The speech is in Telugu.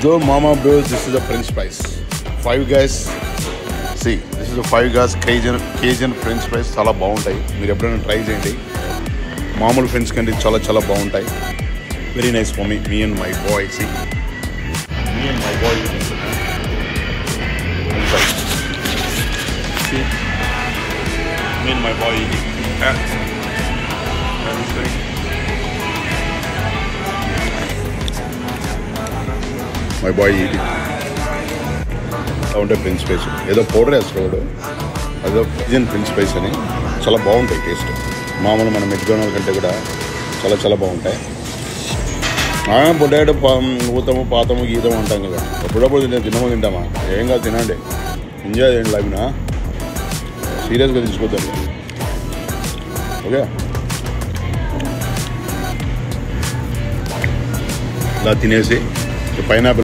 Joe Mama Bros, this is the French fries. 5 guys. See, this is the 5 guys Cajun French fries. చాలా బాగుంటాయి. మీరు ఎప్పుడైనా ట్రై చేయండి. మామూలు ఫ్రెండ్స్ కంటే చాలా బాగుంటాయి. Very nice for me and my boy. See, me and my boy. See, me and my boy. My boy eating. ఉంటే ఫ్రెంచ్ ఫ్రైస్ ఏదో పౌడర్ వేస్తాడు, అదో పిజన్ ఫ్రెంచ్ ఫ్రైస్ అని చాలా బాగుంటాయి. టేస్ట్ మామూలు మన మెక్డొనాల్డ్ కంటే కూడా చాలా బాగుంటాయి. పొటాటో ఊతము పాతము గీతము అంటాం కదా, అప్పుడప్పుడు తింటామా? ఏం కాదు, తినండి, ఎంజాయ్ చేయండి లైఫ్నా. సీరియస్గా తీసుకోద్దండి. ఓకే, ఇలా తినేసి పైనాపిల్